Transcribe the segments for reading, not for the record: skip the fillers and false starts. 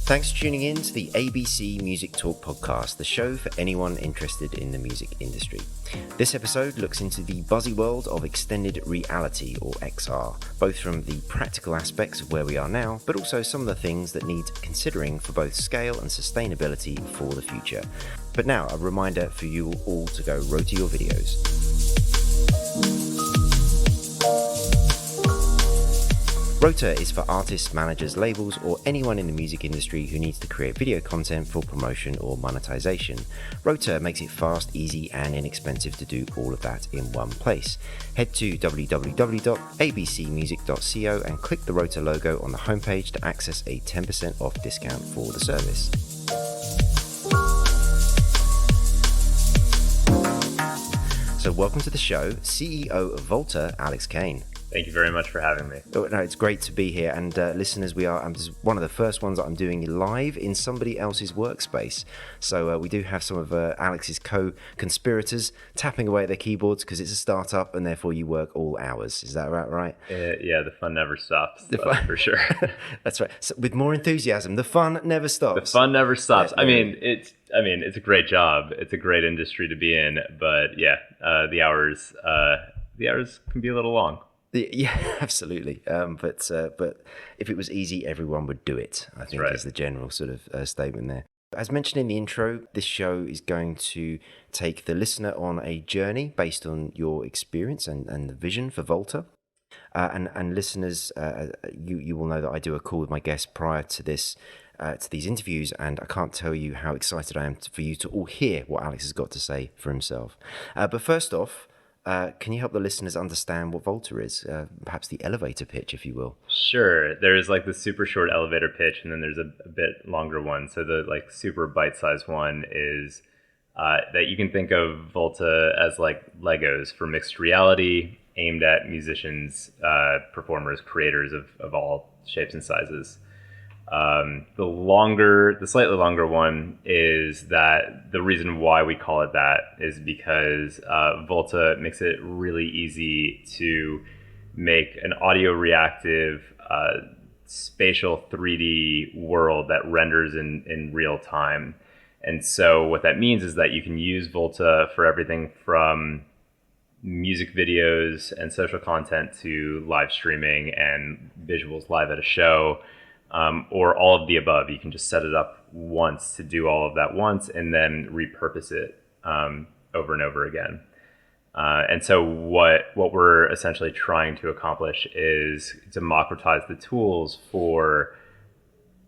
Thanks for tuning in to the ABC Music Talk podcast, the show for anyone interested in the music industry. This episode looks into the buzzy world of extended reality, or XR, both from the practical aspects of where we are now, but also some of the things that need considering for both scale and sustainability for the future. But now, a reminder for you all to go rotor your videos. Rota is for artists, managers, labels, or anyone in the music industry who needs to create video content for promotion or monetization. Rota makes it fast, easy, and inexpensive to do all of that in one place. Head to www.abcmusic.co and click the Rota logo on the homepage to access a 10% off discount for the service. So welcome to the show, CEO of Volta, Alex Kane. Thank you very much for having me. Oh, no, it's great to be here. And listeners, this is one of the first ones that I'm doing live in somebody else's workspace. So we do have some of Alex's co-conspirators tapping away at their keyboards because it's a startup and therefore you work all hours. Is that right? Yeah, the fun never stops. For sure. That's right. So with more enthusiasm, the fun never stops. The fun never stops. I mean, it's a great job. It's a great industry to be in. But yeah, the hours can be a little long. Yeah, absolutely. But if it was easy, everyone would do it, I think, is the general sort of statement there. As mentioned in the intro, this show is going to take the listener on a journey based on your experience and the vision for Volta. And listeners, you will know that I do a call with my guests prior to this, to these interviews, and I can't tell you how excited I am for you to all hear what Alex has got to say for himself. But first off, can you help the listeners understand what Volta is? Perhaps the elevator pitch, if you will. Like the super short elevator pitch, and then there's a bit longer one. So the super bite-sized one is that you can think of Volta as like Legos for mixed reality, aimed at musicians, performers, creators of all shapes and sizes. The slightly longer one is that the reason why we call it that is because Volta makes it really easy to make an audio reactive spatial 3D world that renders in real time. And so what that means is that you can use Volta for everything from music videos and social content to live streaming and visuals live at a show. Or all of the above. You can just set it up once to do all of that once and then repurpose it over and over again. And so what we're essentially trying to accomplish is democratize the tools for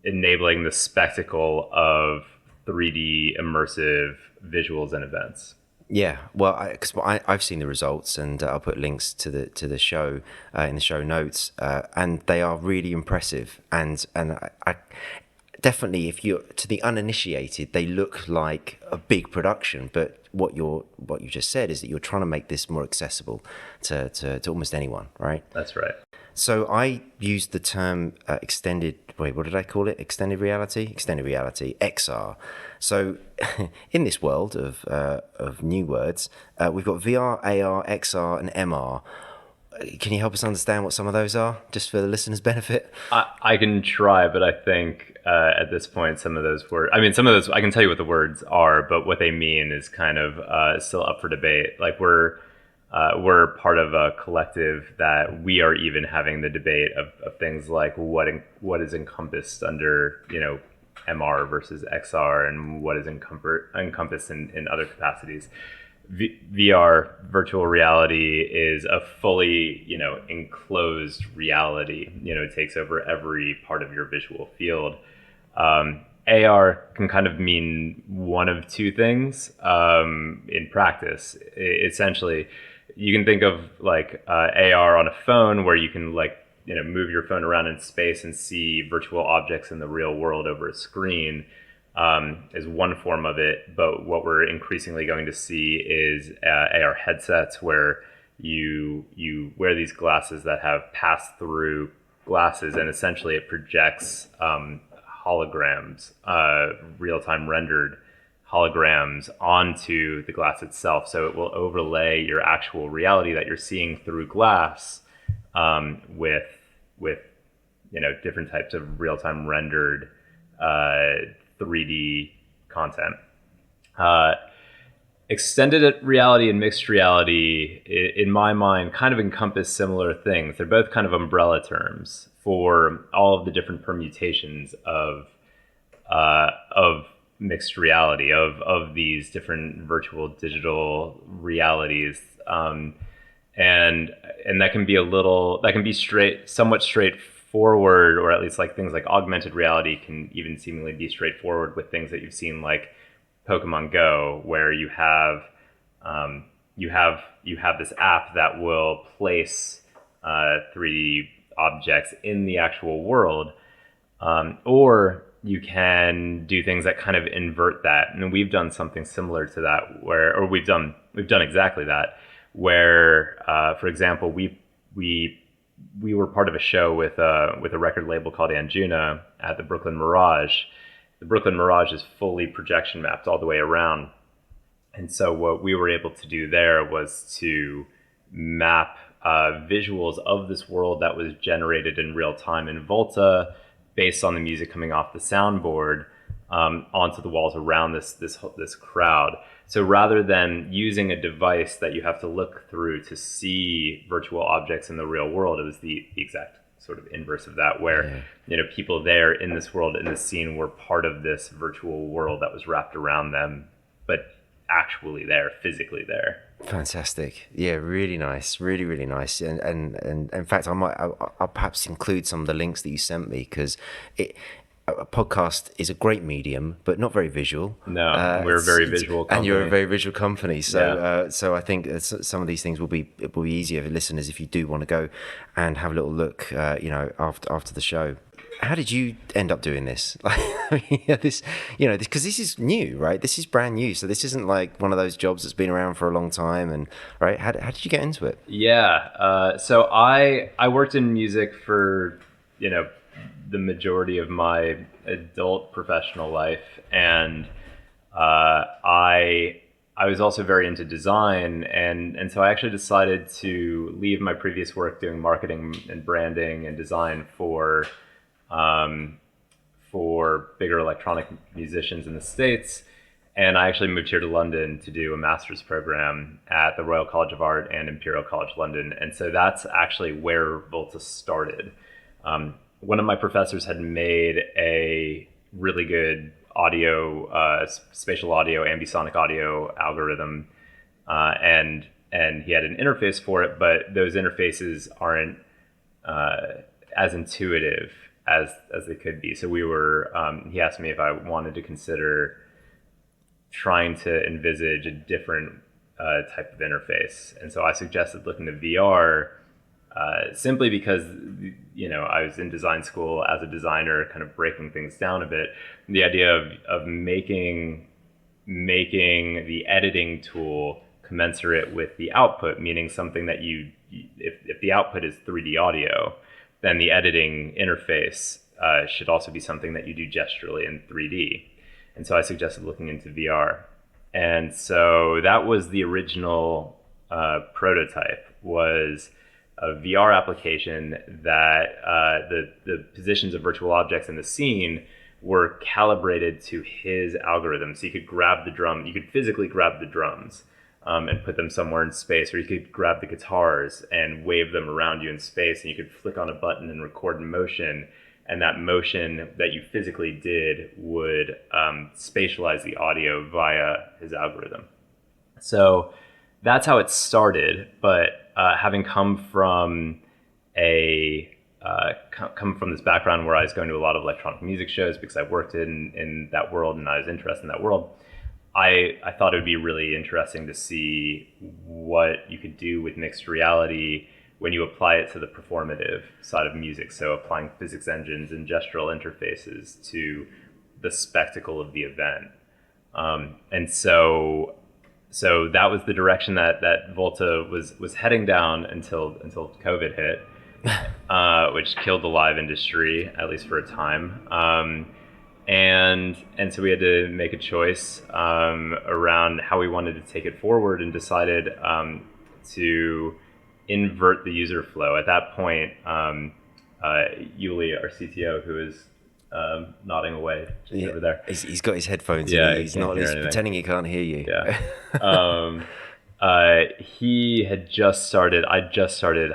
enabling the spectacle of 3D immersive visuals and events. Yeah, well, because I've seen the results, and I'll put links to the show in the show notes, and they are really impressive. And I definitely, if you're to the uninitiated, they look like a big production. But what you just said is that you're trying to make this more accessible to almost anyone, right? That's right. So I used the term extended reality, XR. So in this world of new words, we've got VR, AR, XR, and MR. Can you help us understand what some of those are, just for the listeners' benefit? I can try, but I think at this point, some of those I can tell you what the words are, but what they mean is kind of still up for debate. Like we're part of a collective that we are even having the debate of things like what is encompassed under, MR versus XR, and what is encompassed in other capacities. VR, virtual reality, is a fully, enclosed reality. It takes over every part of your visual field. AR can kind of mean one of two things in practice. Essentially, you can think of AR on a phone, where you can move your phone around in space and see virtual objects in the real world over a screen, is one form of it. But what we're increasingly going to see is AR headsets, where you wear these glasses that have pass-through glasses, and essentially it projects holograms, real-time rendered holograms onto the glass itself. So it will overlay your actual reality that you're seeing through glass with different types of real-time rendered 3D content. Extended reality and mixed reality, in my mind, kind of encompass similar things. They're both kind of umbrella terms for all of the different permutations of mixed reality, of these different virtual digital realities, and that can be somewhat straightforward, or at least like things like augmented reality can even seemingly be straightforward with things that you've seen like Pokemon Go, where you have this app that will place 3D objects in the actual world, or you can do things that kind of invert that. And we've done something similar to that, we've done exactly that, where, for example, we were part of a show with a record label called Anjuna at the Brooklyn Mirage. The Brooklyn Mirage is fully projection mapped all the way around. And so what we were able to do there was to map visuals of this world that was generated in real time in Volta, based on the music coming off the soundboard, onto the walls around this crowd. So rather than using a device that you have to look through to see virtual objects in the real world, it was the exact sort of inverse of that, where people there in this world, in this scene, were part of this virtual world that was wrapped around them, but actually there, physically there. Fantastic. Yeah, really nice. Really, really nice. And in fact, I'll perhaps include some of the links that you sent me, because a podcast is a great medium, but not very visual. No, we're a very visual company. And you're a very visual company. So so I think some of these things will be easier for listeners if you do want to go and have a little look, after the show. How did you end up doing this? Because this is new, right? This is brand new. So this isn't like one of those jobs that's been around for a long time. And right, how did you get into it? Yeah. So I worked in music for, the majority of my adult professional life, and I was also very into design, and so I actually decided to leave my previous work doing marketing and branding and design for bigger electronic musicians in the States. And I actually moved here to London to do a master's program at the Royal College of Art and Imperial College London. And so that's actually where Volta started. One of my professors had made a really good audio, spatial audio, ambisonic audio algorithm, and he had an interface for it, but those interfaces aren't as intuitive as they could be. So he asked me if I wanted to consider trying to envisage a different type of interface. And so I suggested looking to VR, simply because, I was in design school as a designer, kind of breaking things down a bit. The idea of making the editing tool commensurate with the output, meaning something that if the output is 3D audio, then the editing interface should also be something that you do gesturally in 3D. And so I suggested looking into VR. And so that was the original prototype, was a VR application that the positions of virtual objects in the scene were calibrated to his algorithm. So you could grab the drum, you could physically grab the drums and put them somewhere in space, or you could grab the guitars and wave them around you in space, and you could flick on a button and record in motion. And that motion that you physically did would spatialize the audio via his algorithm. So that's how it started. But having come from this background where I was going to a lot of electronic music shows because I worked in that world and I was interested in that world, I thought it would be really interesting to see what you could do with mixed reality when you apply it to the performative side of music. So applying physics engines and gestural interfaces to the spectacle of the event. And so that was the direction that Volta was heading down until COVID hit, which killed the live industry, at least for a time. And so we had to make a choice around how we wanted to take it forward, and decided to invert the user flow. At that point, Yuli, our CTO, who is nodding away over there. He's got his headphones Yeah, in. He's pretending he can't hear you. Yeah. He had just started. I just started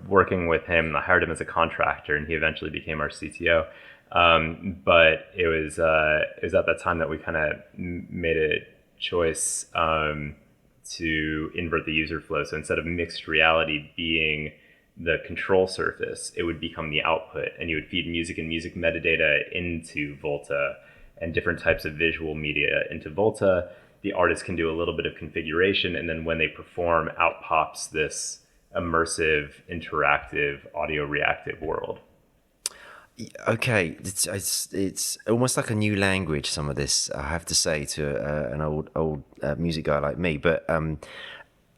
working with him. I hired him as a contractor, and he eventually became our CTO. But it was at that time that we kind of made a choice to invert the user flow. So instead of mixed reality being the control surface, it would become the output, and you would feed music and music metadata into Volta, and different types of visual media into Volta. The artist can do a little bit of configuration, and then when they perform, out pops this immersive, interactive, audio reactive world. Okay, it's almost like a new language. Some of this, I have to say, to an old music guy like me. But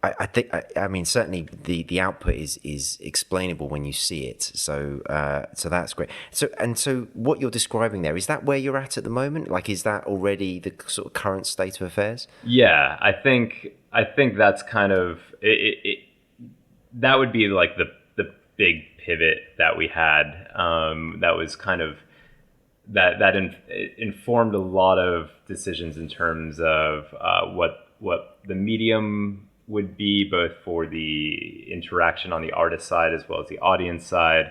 I think, I mean, certainly the output is explainable when you see it. So that's great. So what you're describing there, is that where you're at the moment? Like, is that already the sort of current state of affairs? Yeah, I think that's kind of it. That would be like the big pivot that we had. That was kind of that informed a lot of decisions in terms of what the medium would be, both for the interaction on the artist side as well as the audience side.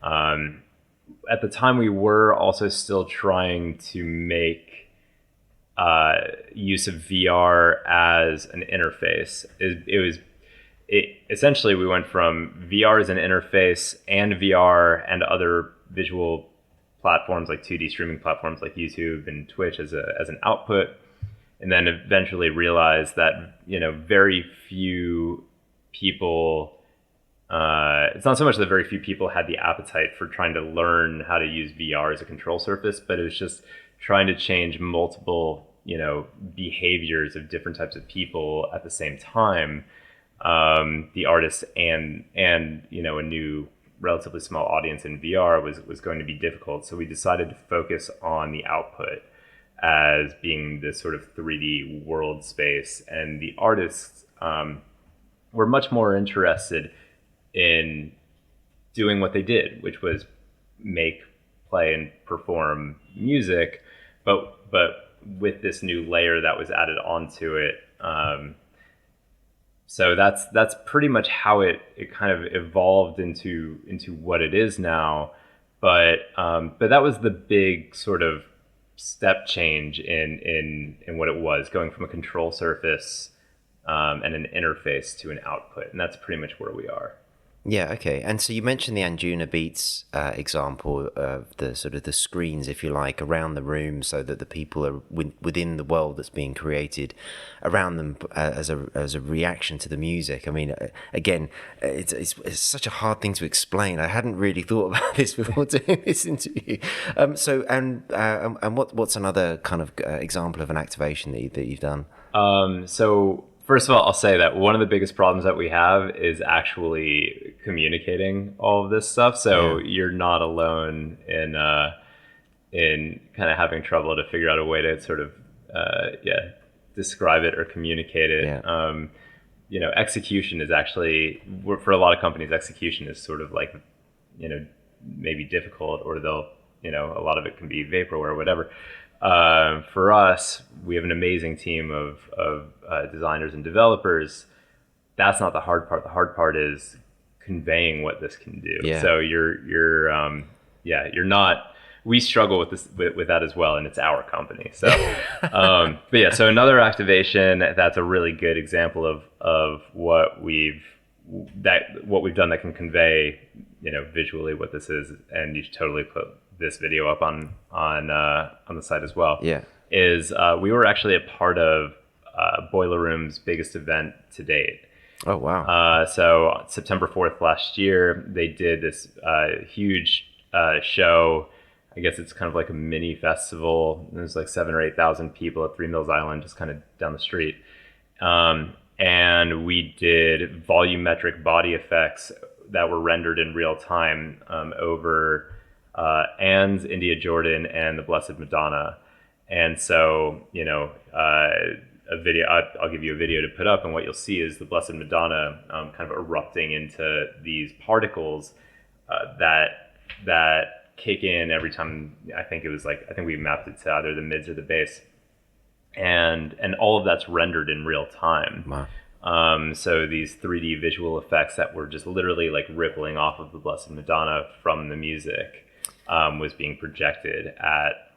At the time, we were also still trying to make use of VR as an interface. Essentially, we went from VR as an interface and VR and other visual platforms like 2D streaming platforms like YouTube and Twitch as an output, and then eventually realized that very few people. It's not so much that very few people had the appetite for trying to learn how to use VR as a control surface, but it was just trying to change multiple behaviors of different types of people at the same time. The artists and a new relatively small audience in VR was going to be difficult. So we decided to focus on the output as being this sort of 3D world space. And the artists were much more interested in doing what they did, which was make, play, and perform music, but with this new layer that was added onto it. So that's pretty much how it kind of evolved into what it is now. But that was the big sort of step change in what it was, going from a control surface and an interface to an output. And that's pretty much where we are. Yeah, okay. And so you mentioned the Anjunadeep example of the sort of the screens, if you like, around the room, so that the people are within the world that's being created around them as a reaction to the music. I mean, again, it's such a hard thing to explain. I hadn't really thought about this before doing this interview. What's another kind of example of an activation that you've done? So first of all, I'll say that one of the biggest problems that we have is actually communicating all of this stuff. So you're not alone in kind of having trouble to figure out a way to sort of describe it or communicate it. Yeah. Execution is actually, for a lot of companies, execution is sort of like maybe difficult, or they'll a lot of it can be vaporware or whatever. For us, we have an amazing team of designers and developers. That's not the hard part. The hard part is conveying what this can do. Yeah. So you're not. We struggle with this with that as well, and it's our company. So, but yeah. So another activation that's a really good example of what we've done that can convey visually what this is, and you should totally put this video up on the site as well. Yeah, is we were actually a part of Boiler Room's biggest event to date. Oh wow! So September 4th last year, they did this huge show. I guess it's kind of like a mini festival. There's like 7,000 or 8,000 people at 3 Mills Island, just kind of down the street. And we did volumetric body effects that were rendered in real time over Anne's India Jordan and the Blessed Madonna. And so, a video, I'll give you a video to put up, and what you'll see is the Blessed Madonna kind of erupting into these particles that kick in every time. I think we mapped it to either the mids or the bass, and all of that's rendered in real time. Wow. So these 3D visual effects that were just literally like rippling off of the Blessed Madonna from the music was being projected at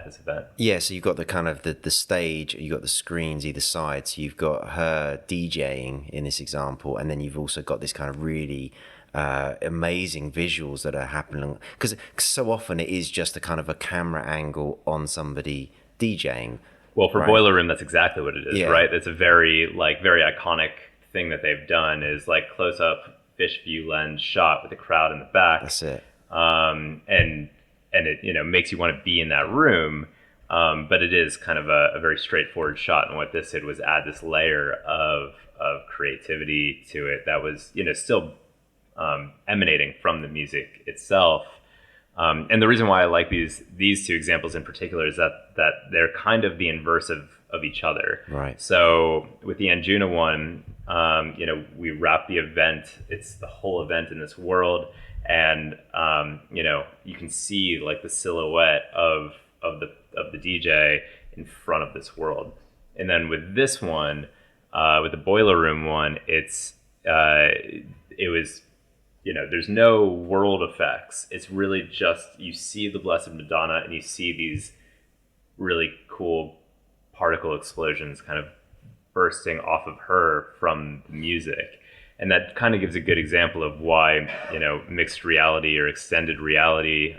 this event. Yeah, so you've got the kind of the stage, you've got the screens either side, so you've got her DJing in this example, and then you've also got this kind of really amazing visuals that are happening, because so often it is just a kind of a camera angle on somebody DJing. Well, for right? Boiler Room, that's exactly what it is, Yeah. right? It's a very iconic thing that they've done is like close up fish view lens shot with the crowd in the back. That's it. And it makes you want to be in that room, but it is kind of a very straightforward shot. And what this did was add this layer of creativity to it that was still emanating from the music itself. And the reason why I like these two examples in particular is that they're kind of the inverse of each other. Right. So with the Anjuna one, we wrap the event. It's the whole event in this world. And you can see like the silhouette of the DJ in front of this world. And then with this one, with the Boiler Room one, it was there's no world effects. It's really just you see the Blessed Madonna and you see these really cool particle explosions kind of bursting off of her from the music. And that kind of gives a good example of why, mixed reality or extended reality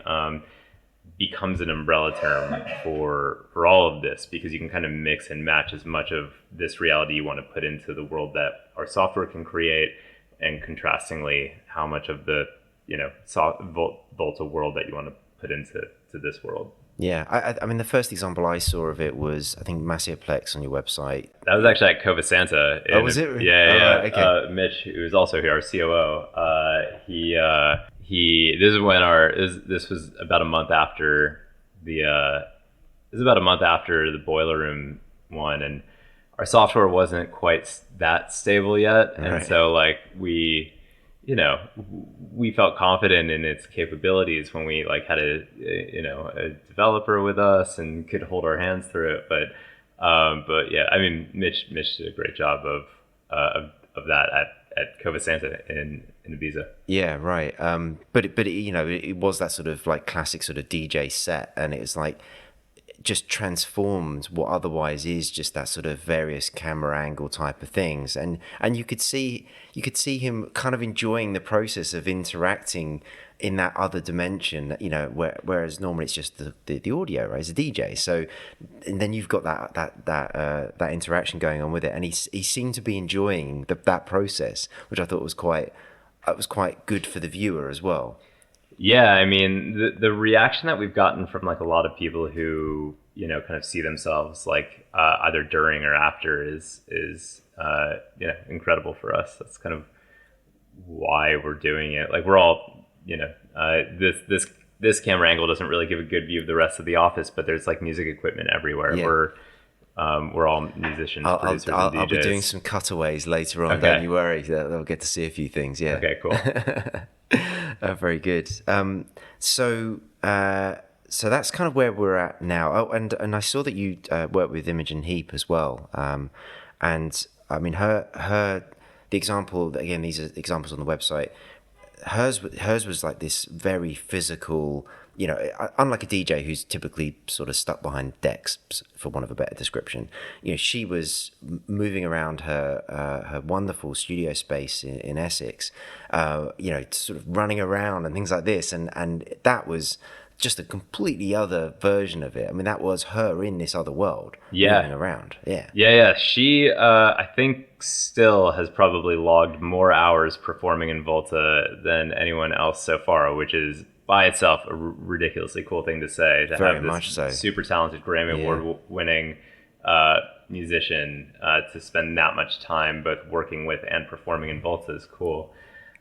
becomes an umbrella term for all of this, because you can kind of mix and match as much of this reality you want to put into the world that our software can create, and contrastingly, how much of the, Volta world that you want to put into this world. Yeah, I mean, the first example I saw of it was, I think, Massiveplex on your website. That was actually at Cova Santa. Oh, was it? Yeah. Okay. Mitch, who was also here, our COO, this is when this was about a month after the Boiler Room one, and our software wasn't quite that stable yet, and right. so like we felt confident in its capabilities when we like had a developer with us and could hold our hands through it. But yeah, I mean, Mitch did a great job of that at Cova Santa in Ibiza. Yeah, right. But it was that sort of like classic sort of DJ set, and it was like just transformed what otherwise is just that sort of various camera angle type of things, and you could see him kind of enjoying the process of interacting in that other dimension, whereas normally it's just the audio, right? It's a DJ. So, and then you've got that interaction going on with it, and he seemed to be enjoying that process, which I thought was quite good for the viewer as well. Yeah, I mean, the reaction that we've gotten from like a lot of people who kind of see themselves like either during or after is incredible for us. That's kind of why we're doing it. Like we're all this camera angle doesn't really give a good view of the rest of the office, but there's like music equipment everywhere. Yeah. We're all musicians, producers, and DJs. I'll be doing some cutaways later on. Okay. Don't you worry. They'll get to see a few things. Yeah. Okay, cool. Very good. So that's kind of where we're at now. Oh, and I saw that you work with Imogen Heap as well. And I mean, the example, again, these are examples on the website. Hers was like this very physical, unlike a DJ who's typically sort of stuck behind decks, for want of a better description. She was moving around her wonderful studio space in Essex, sort of running around and things like this, and that was just a completely other version of it. I mean, that was her in this other world, moving around. Yeah. She, I think, still has probably logged more hours performing in Volta than anyone else so far, which is by itself a ridiculously cool thing to say. To Very have this much so. Super talented Grammy Award-winning musician to spend that much time both working with and performing in Volta is cool.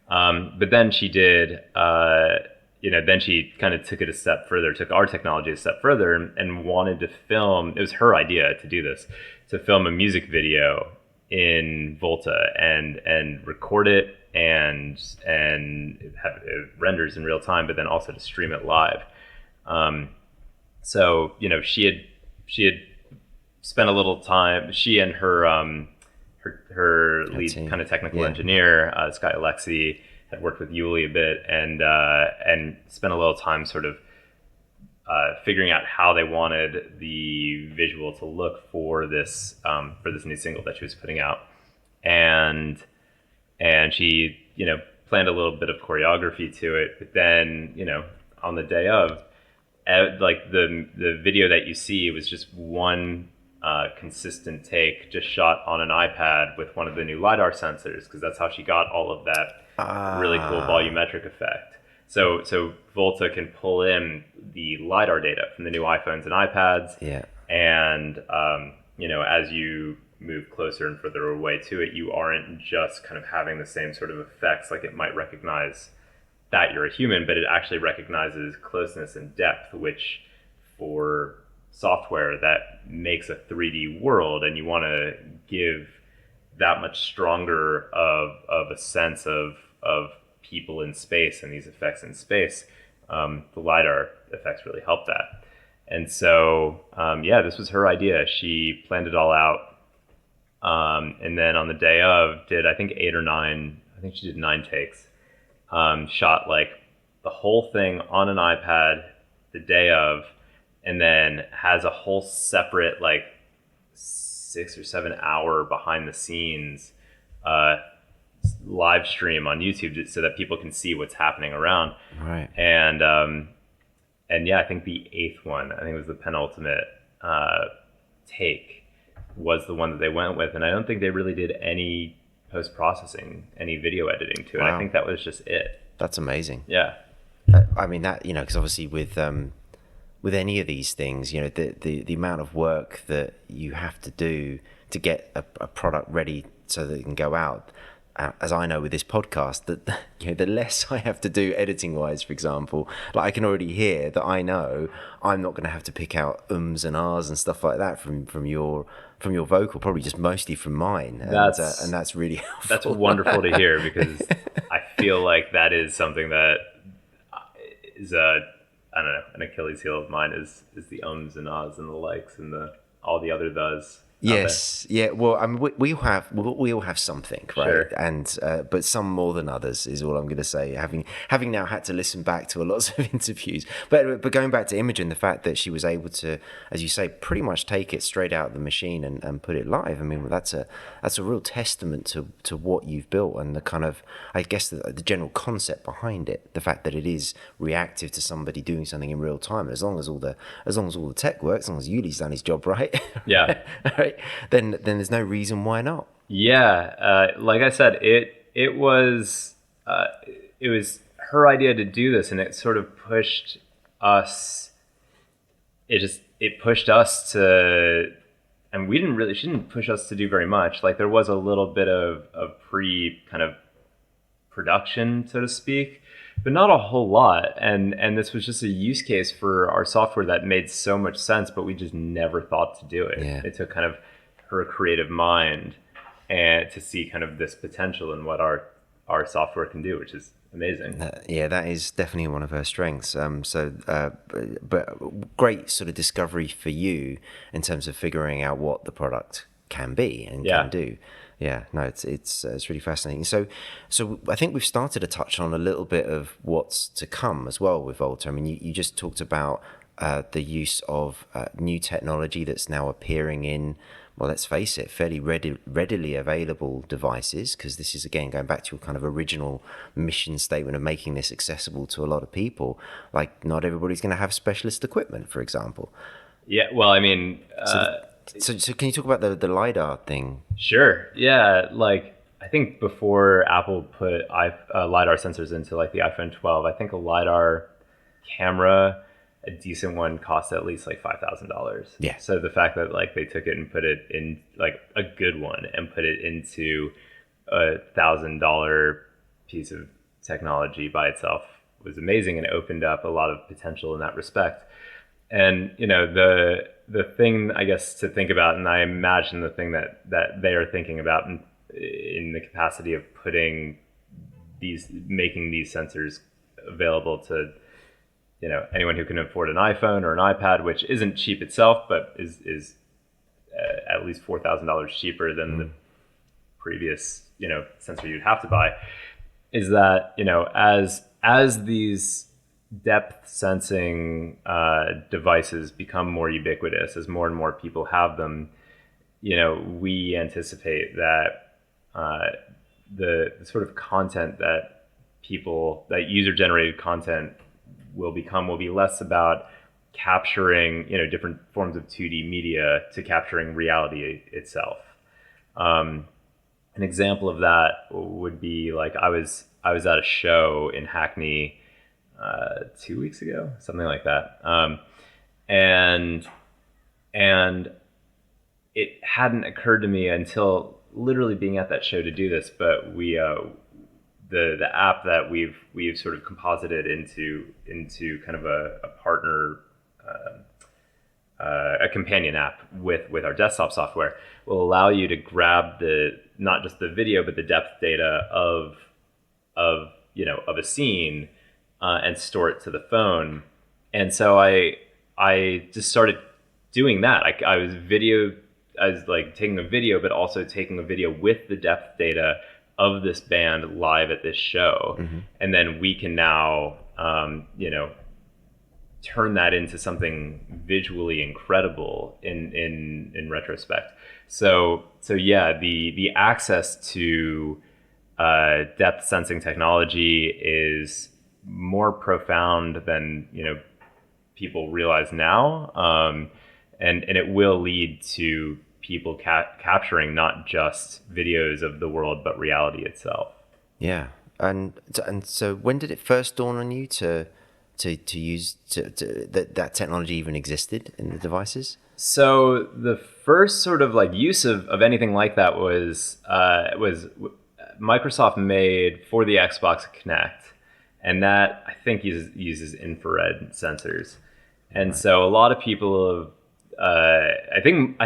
But then she did. Then she kind of took it a step further, took our technology a step further, and wanted to film. It was her idea to do this, to film a music video in Volta and record it and have it renders in real time, but then also to stream it live. So she had spent a little time. She and her lead kind of technical engineer, Sky Alexi, had worked with Yuli a bit and spent a little time sort of figuring out how they wanted the visual to look for this new single that she was putting out, and she planned a little bit of choreography to it. But then on the day of, like the video that you see was just one consistent take, just shot on an iPad with one of the new LiDAR sensors, because that's how she got all of that really cool volumetric effect. So Volta can pull in the LiDAR data from the new iPhones and iPads. Yeah. And as you move closer and further away to it, you aren't just kind of having the same sort of effects, like it might recognize that you're a human, but it actually recognizes closeness and depth, which for software that makes a 3D world, and you want to give that much stronger of a sense of people in space and these effects in space, the LiDAR effects really help that. And so, this was her idea. She planned it all out. And then on the day of, did I think 8 or 9, I think she did 9 takes. Shot like the whole thing on an iPad the day of, and then has a whole separate like 6 or 7 hour behind the scenes live stream on YouTube so that people can see what's happening around. Right. And I think the 8th one, I think it was the penultimate take, was the one that they went with. And I don't think they really did any post-processing, any video editing to it. Wow. I think that was just it. That's amazing. Yeah. I mean, that, because obviously with any of these things, the amount of work that you have to do to get a product ready so that it can go out, as I know with this podcast, that the less I have to do editing wise, for example, like I can already hear that I know I'm not going to have to pick out ums and ahs and stuff like that from your vocal, probably just mostly from mine, and that's really helpful. That's wonderful to hear, because I feel like that is something that is I don't know, an Achilles heel of mine is the ums and ahs and the likes and all the other does. Yes, yeah. Well, I mean, we all have something, right? Sure. And but some more than others is all I'm going to say. Having now had to listen back to a lot of interviews, but going back to Imogen, the fact that she was able to, as you say, pretty much take it straight out of the machine and put it live. I mean, that's a real testament to what you've built and the kind of, I guess, the general concept behind it. The fact that it is reactive to somebody doing something in real time. As long as all the tech works, as long as Yuli's done his job right. Yeah. Right. Then there's no reason why not. Yeah, like I said, it was her idea to do this, and it sort of pushed us. It pushed us to, and she didn't push us to do very much. Like there was a little bit of pre kind of production, so to speak, but not a whole lot. And this was just a use case for our software that made so much sense, but we just never thought to do it. Yeah. It took kind of her creative mind and to see kind of this potential in what our software can do, which is amazing. That is definitely one of her strengths. But great sort of discovery for you in terms of figuring out what the product can be and can do. Yeah, no, it's really fascinating. So I think we've started to touch on a little bit of what's to come as well with Volta. I mean, you just talked about the use of new technology that's now appearing in, well, let's face it, fairly readily available devices, because this is, again, going back to your kind of original mission statement of making this accessible to a lot of people. Like, not everybody's going to have specialist equipment, for example. Yeah, well, I mean... So can you talk about the LiDAR thing? Sure. Yeah, like, I think before Apple put LiDAR sensors into, like, the iPhone 12, I think a LiDAR camera, a decent one, cost at least like $5,000. Yeah. So the fact that like they took it and put it in, like a good one, and put it into $1,000 piece of technology by itself was amazing, and it opened up a lot of potential in that respect. And the thing, I guess, to think about, and I imagine the thing that they are thinking about in the capacity of putting making these sensors available to anyone who can afford an iPhone or an iPad, which isn't cheap itself, but is at least $4,000 cheaper than the previous sensor you'd have to buy. Is that as these depth sensing devices become more ubiquitous, as more and more people have them, we anticipate that the sort of content that user generated content will be less about capturing different forms of 2D media to capturing reality itself. An example of that would be like I was at a show in Hackney 2 weeks ago, something like that, and it hadn't occurred to me until literally being at that show to do this, but we the app that we've sort of composited into kind of a partner, a companion app with our desktop software, will allow you to grab not just the video but the depth data of a scene and store it to the phone. And so I just started doing that. I was like taking a video, but also taking a video with the depth data of this band live at this show. Mm-hmm. And then we can now, turn that into something visually incredible in retrospect. So yeah, the access to depth sensing technology is more profound than people realize now, and it will lead to people capturing not just videos of the world but reality itself. Yeah, and so when did it first dawn on you to use that technology even existed in the devices? So the first sort of like use of anything like that was Microsoft made for the Xbox Kinect, and that I think uses infrared sensors. And right. So a lot of people have, I think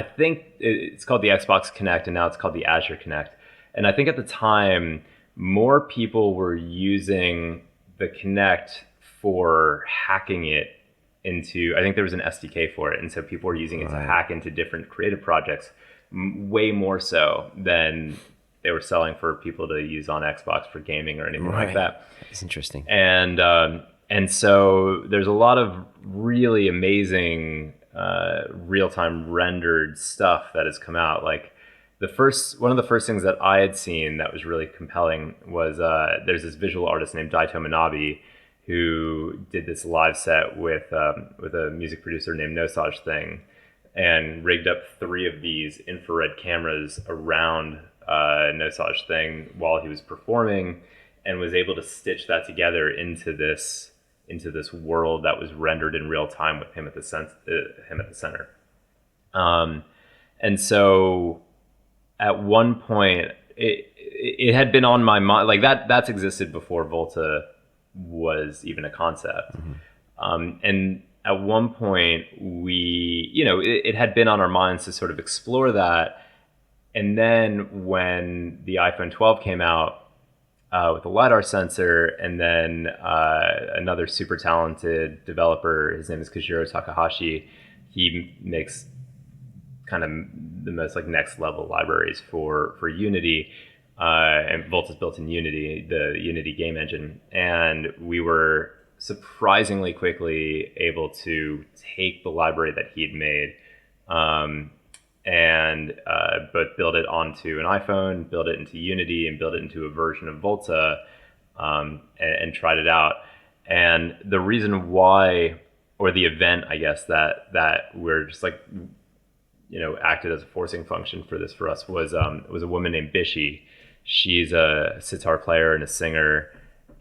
it's called the Xbox Kinect, and now it's called the Azure Kinect. And I think at the time, more people were using the Kinect for hacking it into, I think there was an SDK for it, and so people were using it to hack into different creative projects, way more so than they were selling for people to use on Xbox for gaming or anything like that. It's interesting. And so there's a lot of really amazing real-time rendered stuff that has come out. Like one of the first things that I had seen that was really compelling was there's this visual artist named Daito Manabe who did this live set with a music producer named Nosage Thing, and rigged up 3 of these infrared cameras around Nosage Thing while he was performing, and was able to stitch that together into this world that was rendered in real time with him at the center. And so at one point it had been on my mind, like that's existed before Volta was even a concept. Mm-hmm. And at one point it had been on our minds to sort of explore that. And then when the iPhone 12 came out with a LiDAR sensor, and then another super talented developer, his name is Kajiro Takahashi, he makes kind of the most like next level libraries for Unity, and Volta's built in Unity, the Unity game engine. And we were surprisingly quickly able to take the library that he'd made, but build it onto an iPhone, build it into Unity, and build it into a version of Volta, and tried it out. And the reason why, or the event, I guess, that we're just like, acted as a forcing function for this for us was a woman named Bishi. She's a sitar player and a singer,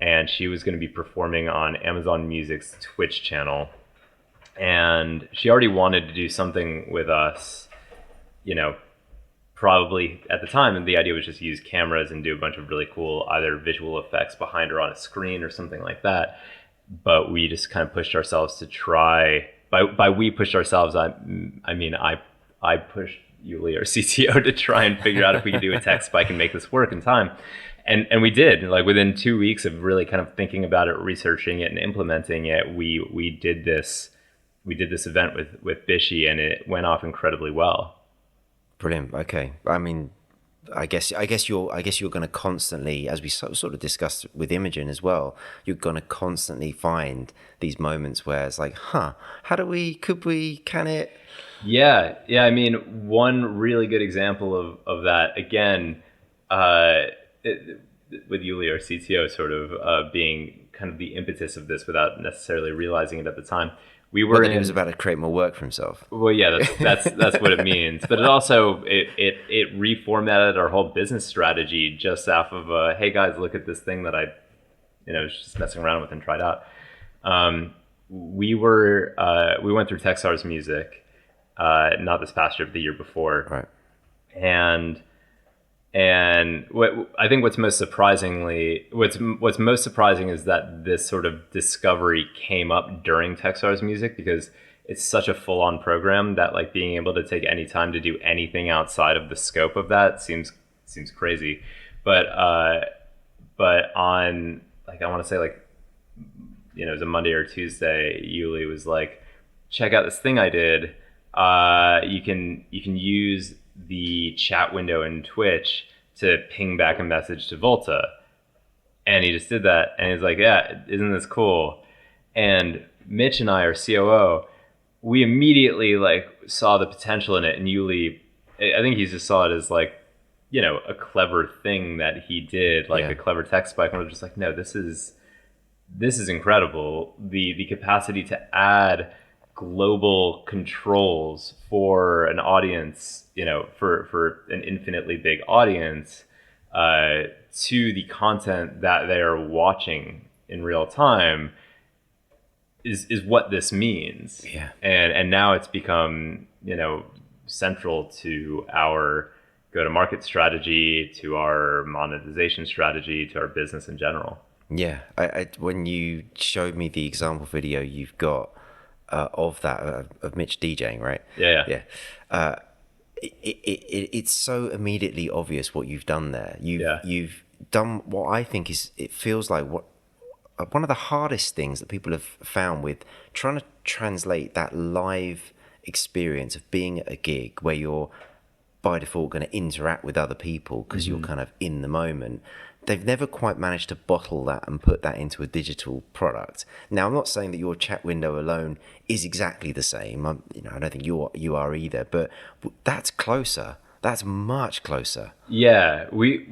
and she was going to be performing on Amazon Music's Twitch channel. And she already wanted to do something with us, probably at the time, and the idea was just use cameras and do a bunch of really cool either visual effects behind her on a screen or something like that. But we just kind of pushed ourselves to try. By we pushed ourselves, I mean I pushed Yuli, our CTO, to try and figure out if we could do a tech spike and make this work in time. And we did, like, within 2 weeks of really kind of thinking about it, researching it, and implementing it, we did this event with Bishy, and it went off incredibly well. Brilliant. Okay. I mean, I guess you're going to constantly, as we sort of discussed with Imogen as well, you're going to constantly find these moments where it's like, can it? Yeah. I mean, one really good example of that, again, with Yuli, our CTO, sort of being kind of the impetus of this without necessarily realizing it at the time. We were. He was about to create more work for himself. Well, yeah, that's what it means. But it also it reformatted our whole business strategy just off of hey guys, look at this thing that I, was just messing around with and tried out. We went through Techstars Music, not this past year, but the year before, right? And what's most surprising is that this sort of discovery came up during Techstars Music, because it's such a full-on program that, like, being able to take any time to do anything outside of the scope of that seems crazy. But on, like, I want to say, like, it was a Monday or Tuesday, Yuli was like, check out this thing I did. You can use the chat window in Twitch to ping back a message to Volta. And he just did that, and he's like, yeah, isn't this cool? And Mitch and I, our COO, we immediately, like, saw the potential in it. And Yuli, I think he just saw it as, like, a clever thing that he did, like a clever tech spike. And we're just like, no, this is incredible. The capacity to add global controls for an audience, for an infinitely big audience, to the content that they are watching in real time is what this means. Yeah. And now it's become, central to our go-to-market strategy, to our monetization strategy, to our business in general. Yeah. I when you showed me the example video you've got of that, of Mitch DJing, right? Yeah. It's so immediately obvious what you've done there. You've done what I think it feels like one of the hardest things that people have found with trying to translate that live experience of being at a gig where you're by default going to interact with other people because you're kind of in the moment. They've never quite managed to bottle that and put that into a digital product. Now, I'm not saying that your chat window alone is exactly the same. I don't think you are either. But that's closer. That's much closer. Yeah, we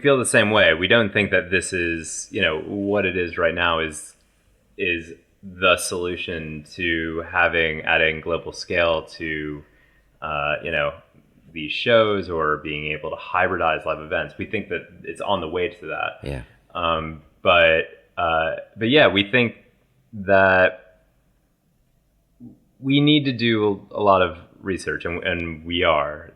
feel the same way. We don't think that this is, what it is right now is the solution to adding global scale to, these shows, or being able to hybridize live events. We think that it's on the way to that. Yeah. But yeah, we think that we need to do a lot of research, and we are.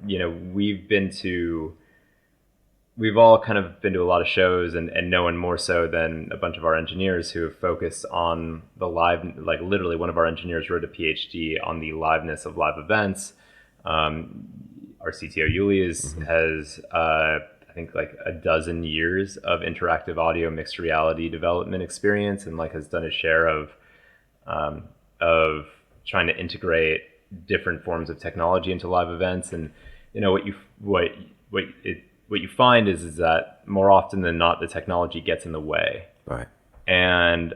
We've all kind of been to a lot of shows, and no one more so than a bunch of our engineers who have focused on the live. Like, literally, one of our engineers wrote a PhD on the liveness of live events. Our CTO Yuli has I think like a dozen years of interactive audio mixed reality development experience, and, like, has done a share of trying to integrate different forms of technology into live events. And what you find is that more often than not, the technology gets in the way. Right. And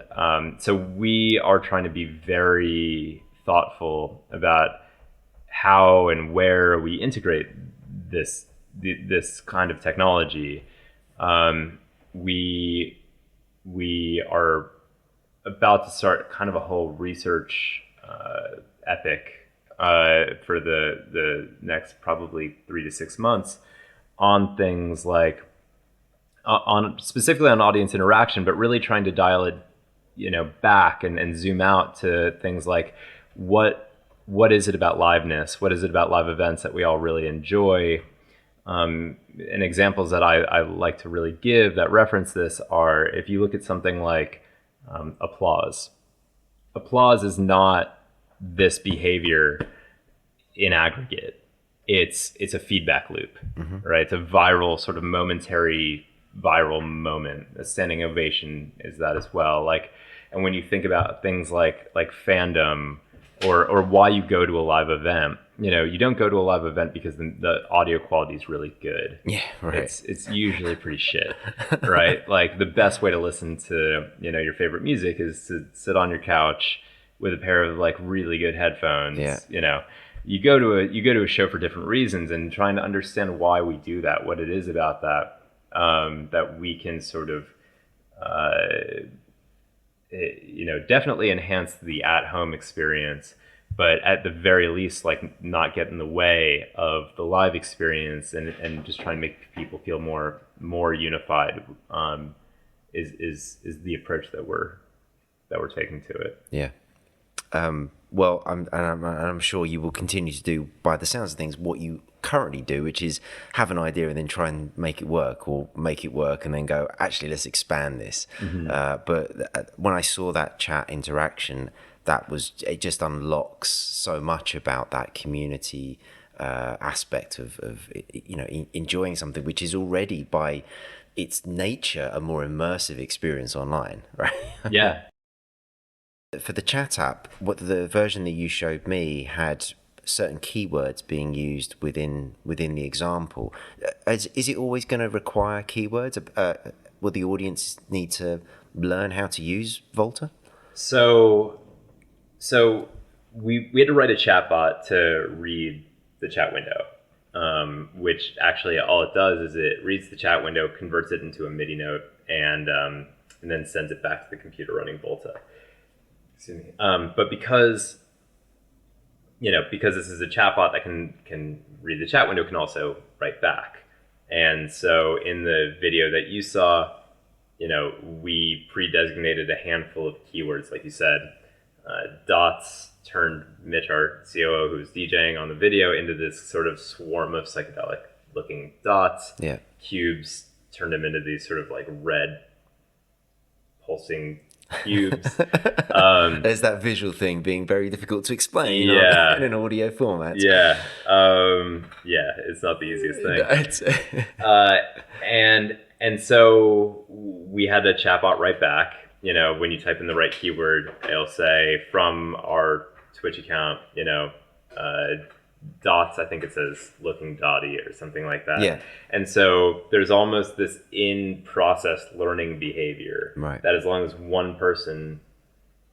so we are trying to be very thoughtful about how and where we integrate this kind of technology. We are about to start kind of a whole research epic for the next probably 3 to 6 months on things like specifically on audience interaction, but really trying to dial it back and zoom out to things like what is it about liveness? What is it about live events that we all really enjoy? And examples that I like to really give that reference this are, if you look at something like applause. Applause is not this behavior in aggregate. it's a feedback loop, right? It's a viral sort of momentary viral moment. A standing ovation is that as well. Like, and when you think about things like fandom or why you go to a live event, you know, you don't go to a live event because the audio quality is really good. Yeah, right. It's usually pretty shit, right? Like the best way to listen to, you know, your favorite music is to sit on your couch with a pair of like really good headphones. Yeah. You know, you go to a show for different reasons, and trying to understand why we do that, what it is about that, that we can sort of, you know, definitely enhance the at-home experience, but at the very least, like not get in the way of the live experience, and just try and make people feel more unified, is the approach that we're taking to it. Yeah. Well, I'm sure you will continue to do, by the sounds of things, what you currently do, which is have an idea and then try and make it work, or make it work and then go, actually, let's expand this. But when I saw that chat interaction, it just unlocks so much about that community aspect of you know, enjoying something which is already by its nature a more immersive experience online, right? Yeah. For the chat app, what the version that you showed me had certain keywords being used within the example. Is it always going to require keywords? Will the audience need to learn how to use Volta? So we had to write a chatbot to read the chat window, which actually all it does is it reads the chat window, converts it into a MIDI note, and then sends it back to the computer running Volta. Excuse me. But because this is a chatbot that can read the chat window, can also write back. And so in the video that you saw, you know, we pre-designated a handful of keywords, like you said. Dots turned Mitch, our COO, who's DJing on the video, into this sort of swarm of psychedelic looking dots. Yeah. Cubes turned him into these sort of like red pulsing cubes. There's that visual thing being very difficult to explain in an audio format. Yeah. It's not the easiest thing. And so we had a chatbot write back. You know, when you type in the right keyword, it'll say from our Twitch account, you know, dots, I think it says looking dotty or something like that. Yeah. And so there's almost this in-process learning behavior, right, that as long as one person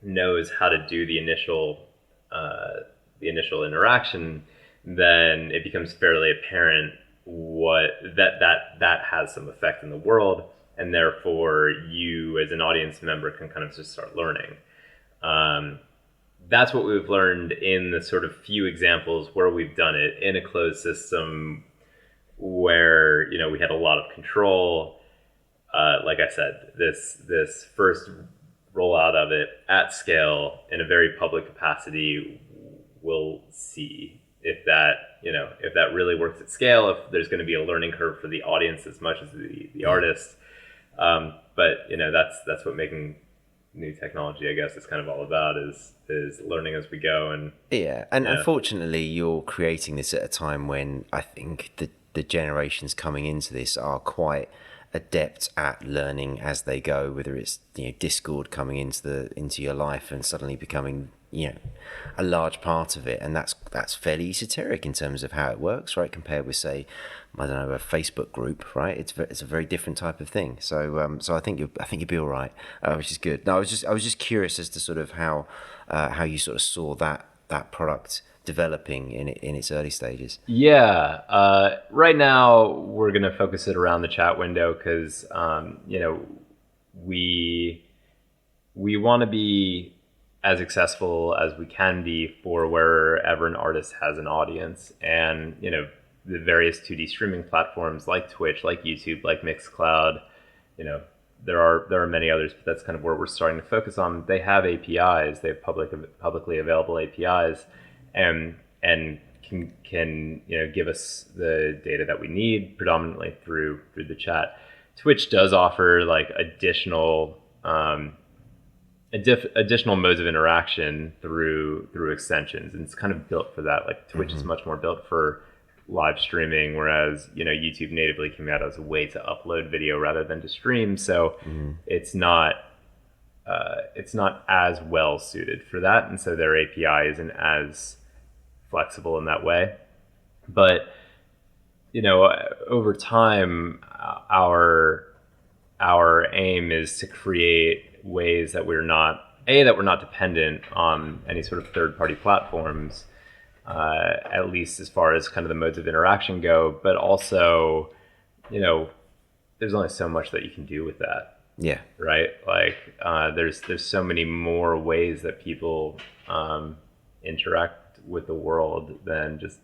knows how to do the initial interaction, then it becomes fairly apparent what that has some effect in the world, and therefore you as an audience member can kind of just start learning. That's what we've learned in the sort of few examples where we've done it in a closed system where, you know, we had a lot of control. Like I said, this first rollout of it at scale in a very public capacity, we'll see if that really works at scale, if there's going to be a learning curve for the audience as much as the artist. But, you know, that's what making new technology, I guess, is kind of all about, is learning as we go. And unfortunately, you're creating this at a time when I think the generations coming into this are quite adept at learning as they go, whether it's, you know, Discord coming into your life and suddenly becoming, you know, a large part of it, and that's fairly esoteric in terms of how it works, right? Compared with, say, I don't know, a Facebook group, right? It's a very different type of thing. So I think you'll be all right, which is good. No, I was just curious as to sort of how you sort of saw that product developing in its early stages. Yeah, right now we're gonna focus it around the chat window because you know, we want to be as accessible as we can be for wherever an artist has an audience, and, you know, the various 2D streaming platforms like Twitch, like YouTube, like Mixcloud, you know, there are many others, but that's kind of where we're starting to focus on. They have APIs, they have publicly available APIs, and can you know, give us the data that we need predominantly through the chat. Twitch does offer like additional modes of interaction through extensions, and it's kind of built for that. Like Twitch is much more built for live streaming, whereas YouTube natively came out as a way to upload video rather than to stream. So it's not as well suited for that, and so their API isn't as flexible in that way. But over time, our aim is to create ways that we're not dependent on any sort of third-party platforms, at least as far as kind of the modes of interaction go. But also, there's only so much that you can do with that. Yeah. Right. Like there's so many more ways that people interact with the world than just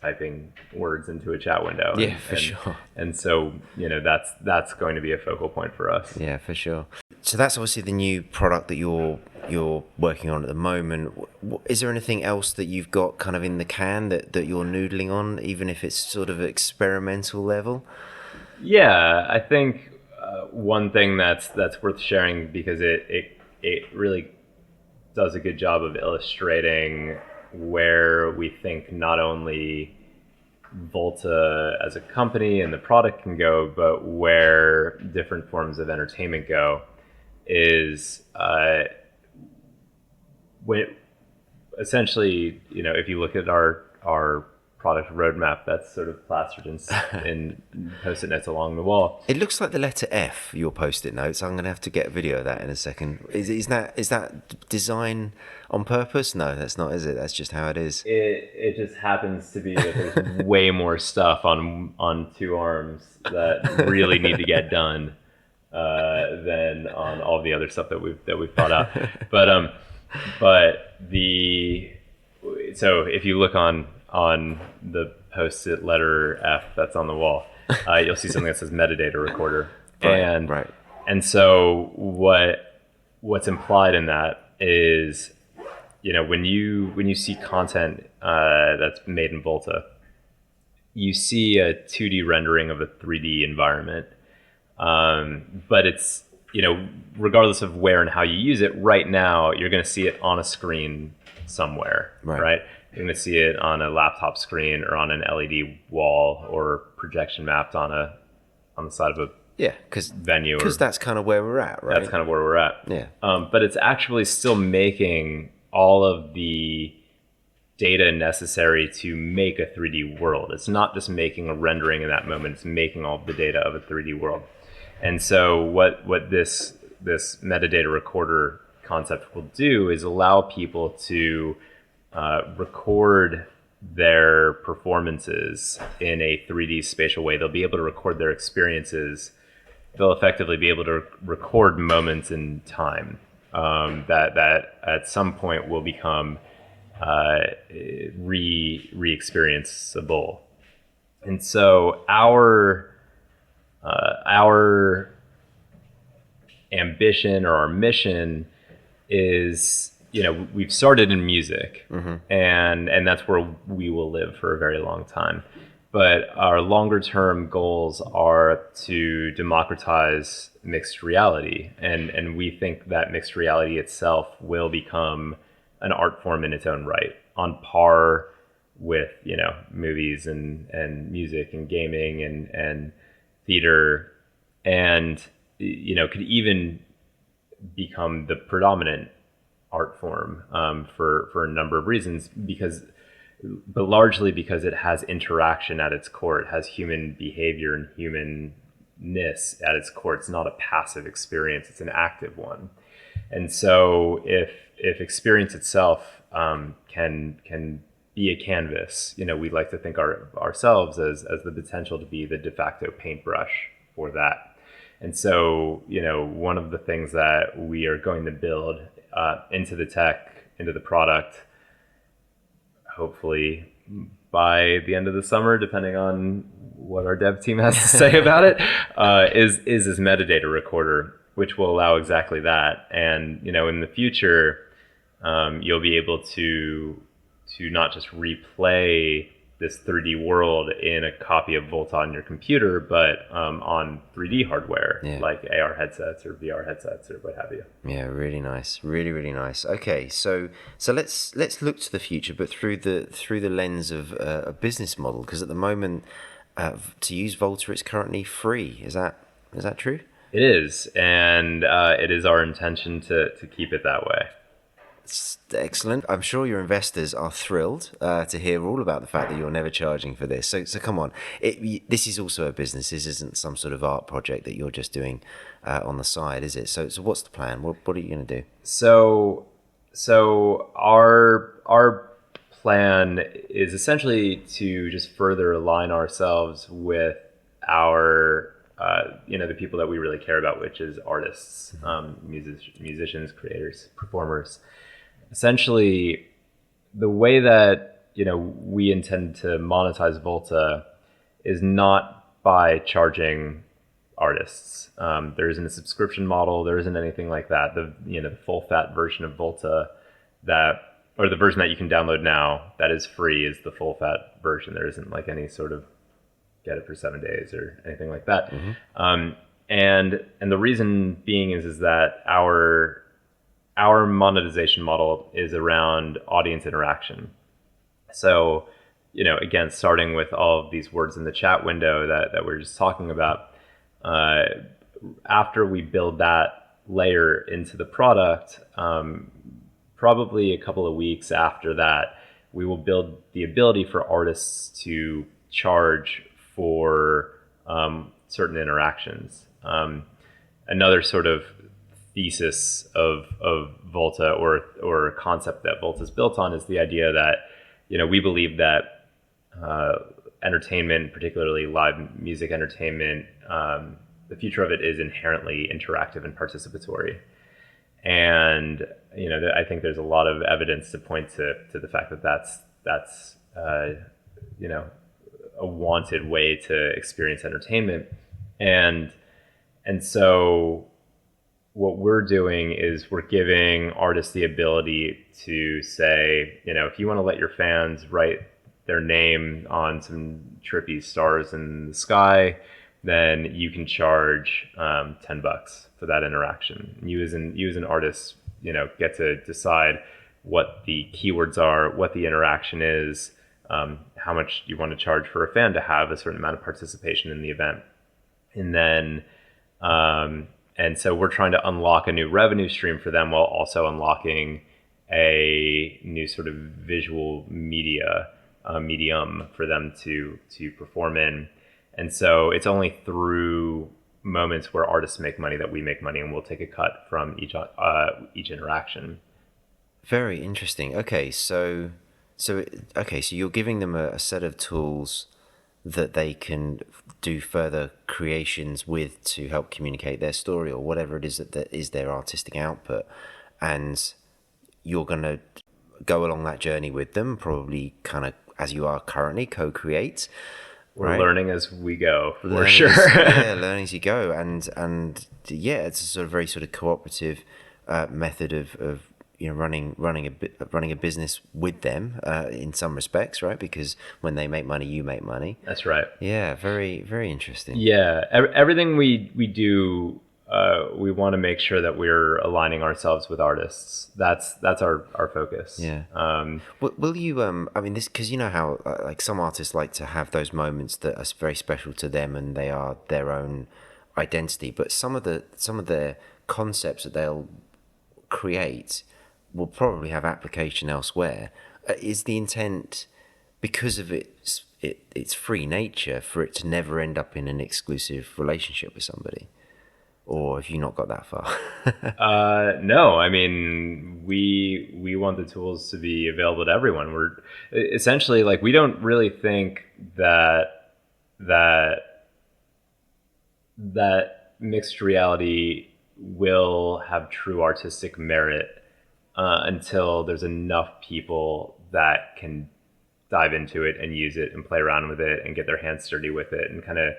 typing words into a chat window. Yeah, for sure. And so, that's going to be a focal point for us. Yeah, for sure. So that's obviously the new product that you're working on at the moment. Is there anything else that you've got kind of in the can that you're noodling on, even if it's sort of experimental level? Yeah, I think one thing that's worth sharing, because it really does a good job of illustrating where we think not only Volta as a company and the product can go, but where different forms of entertainment go, is when essentially, if you look at our product roadmap, that's sort of plastered in post-it notes along the wall. It looks like the letter F, your post-it notes. I'm going to have to get a video of that in a second. Is that design on purpose? No, that's not, is it? That's just how it is. It just happens to be that there's way more stuff on two arms that really need to get done than on all the other stuff that we've thought out. So if you look on the post-it letter F that's on the wall, you'll see something that says Metadata Recorder. Right. And so what's implied in that is, when you see content that's made in Volta, you see a 2D rendering of a 3D environment. But it's, regardless of where and how you use it, right now you're going to see it on a screen somewhere, right? You're going to see it on a laptop screen or on an LED wall or projection mapped on the side of a venue. Because that's kind of where we're at, right? That's kind of where we're at. Yeah. But it's actually still making all of the data necessary to make a 3D world. It's not just making a rendering in that moment. It's making all of the data of a 3D world. And so what this metadata recorder concept will do is allow people to record their performances in a 3D spatial way. They'll be able to record their experiences. They'll effectively be able to record moments in time that at some point will become re-experienceable. And so our ambition or our mission is, we've started in music, and that's where we will live for a very long time. But our longer term goals are to democratize mixed reality, and we think that mixed reality itself will become an art form in its own right, on par with movies and music and gaming and theater, and could even become the predominant art form for a number of reasons, but largely because it has interaction at its core. It has human behavior and humanness at its core. It's not a passive experience, it's an active one. And so if experience itself can be a canvas, we'd like to think ourselves as the potential to be the de facto paintbrush for that. And so, one of the things that we are going to build into the tech, into the product, hopefully by the end of the summer, depending on what our dev team has to say about it, is this metadata recorder, which will allow exactly that. And, in the future, you'll be able to not just replay this 3D world in a copy of Volta on your computer, but on 3D hardware, like AR headsets or VR headsets or what have you. Yeah, really nice, really nice. Okay, so let's look to the future, but through the lens of a business model, because at the moment, to use Volta, it's currently free. Is that true? It is, and it is our intention to keep it that way. Excellent. I'm sure your investors are thrilled to hear all about the fact that you're never charging for this. So come on. This is also a business. This isn't some sort of art project that you're just doing on the side, is it? So what's the plan? What are you going to do? So our plan is essentially to just further align ourselves with our the people that we really care about, which is artists, musicians, creators, performers. Essentially, the way that we intend to monetize Volta is not by charging artists. There isn't a subscription model. There isn't anything like that. The full fat version of Volta or the version that you can download now that is free is the full fat version. There isn't like any sort of get it for 7 days or anything like that. And the reason being is that our monetization model is around audience interaction. So, again, starting with all of these words in the chat window that we're just talking about, after we build that layer into the product, probably a couple of weeks after that, we will build the ability for artists to charge for certain interactions. Another sort of thesis of Volta or concept that Volta is built on is the idea that we believe that entertainment, particularly live music entertainment, the future of it is inherently interactive and participatory. And I think there's a lot of evidence to point to the fact that that's a wanted way to experience entertainment. And so what we're doing is we're giving artists the ability to say, if you want to let your fans write their name on some trippy stars in the sky, then you can charge $10 for that interaction. You as an artist, get to decide what the keywords are, what the interaction is, how much you want to charge for a fan to have a certain amount of participation in the event. And then and so we're trying to unlock a new revenue stream for them while also unlocking a new sort of visual media medium for them to perform in. And so it's only through moments where artists make money that we make money, and we'll take a cut from each interaction. Very interesting. Okay, so you're giving them a set of tools that they can do further creations with to help communicate their story or whatever it is that is their artistic output, and you're going to go along that journey with them, probably kind of as you are currently, co-create. We're learning as we go, for sure. Yeah, learning as you go, and yeah, it's a sort of very sort of cooperative method of running a business with them in some respects, right? Because when they make money, you make money. That's right. Yeah, very very interesting. Yeah, everything we do, we want to make sure that we're aligning ourselves with artists. That's our focus. Yeah. Will you? I mean, this because you know how like some artists like to have those moments that are very special to them and they are their own identity. But some of the concepts that they'll create will probably have application elsewhere. Is the intent, because of its free nature, for it to never end up in an exclusive relationship with somebody? Or have you not got that far? No, I mean, we want the tools to be available to everyone. We're essentially like, we don't really think that mixed reality will have true artistic merit until there's enough people that can dive into it and use it and play around with it and get their hands dirty with it and kind of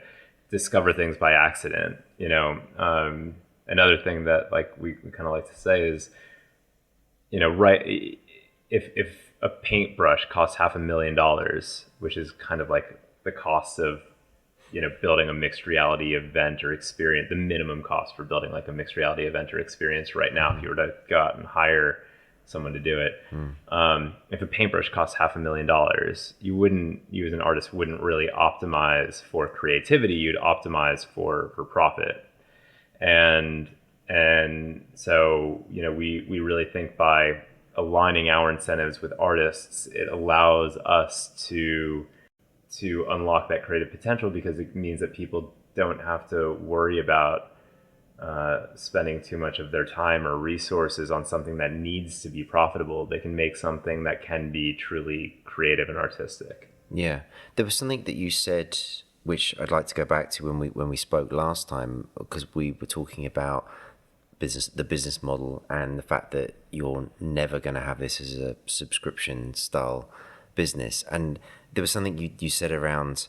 discover things by accident. Another thing that like we kind of like to say is, right, if a paintbrush costs $500,000, which is kind of like the cost of, building a mixed reality event or experience, the minimum cost for building like a mixed reality event or experience right now, if you were to go out and hire someone to do it. If a paintbrush costs $500,000, you as an artist wouldn't really optimize for creativity, you'd optimize for profit. And so, we really think by aligning our incentives with artists, it allows us to unlock that creative potential, because it means that people don't have to worry about spending too much of their time or resources on something that needs to be profitable. They can make something that can be truly creative and artistic. Yeah, there was something that you said which I'd like to go back to when we spoke last time, because we were talking about the business model and the fact that you're never going to have this as a subscription style business. And there was something you said around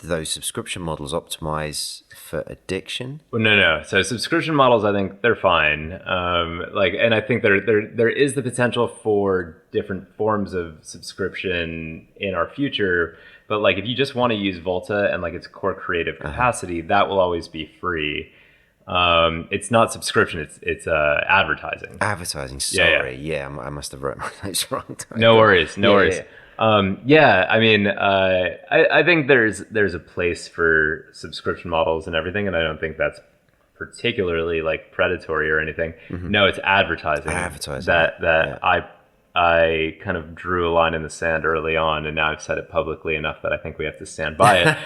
those subscription models optimize for addiction. Well, no. So subscription models, I think they're fine. And I think there is the potential for different forms of subscription in our future. But like, if you just want to use Volta and like its core creative capacity, that will always be free. It's not subscription. It's advertising. Advertising. Sorry. Yeah. I must have wrote my notes wrong. No worries. I mean, I think there's a place for subscription models and everything, and I don't think that's particularly like predatory or anything. No, it's advertising. I kind of drew a line in the sand early on, and now I've said it publicly enough that I think we have to stand by it.